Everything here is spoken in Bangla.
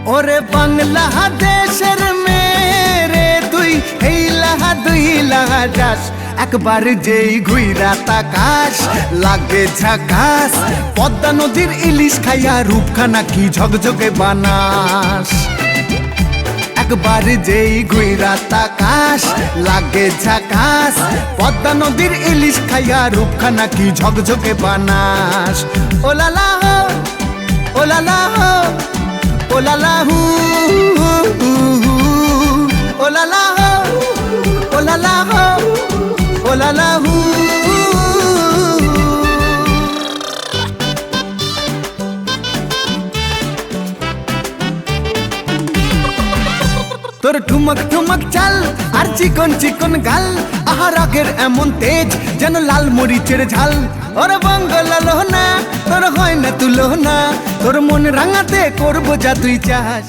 ওরে বাংলাদেশের মেরে তুই হেইলাহা দুইলাহা যাস একবার যেই ঘুইরা তাকাস লাগে ঝাকাস পদ্মা নদীর ইলিশ খাইয়া রূপখানা কি ঝকঝকে বানাস একবার যেই ঘুইরা তাকাস লাগে ঝাকাস পদ্মা নদীর ইলিশ খাইয়া রূপখানা কি ঝকঝকে বানাস ওলালা হো ওলালা হো ওলালা হু ওলালা হো ওলালা হো ওলালা হু তোর ঠুমক ঠুমক চাল আর চিকন চিকন গাল আহার আগের এমন তেজ যেন লাল মরিচের ঝাল ওর বঙ্গলালো না তোর হয় না তুলো না তোর মন রাঙাতে করবো যা তুই চাস।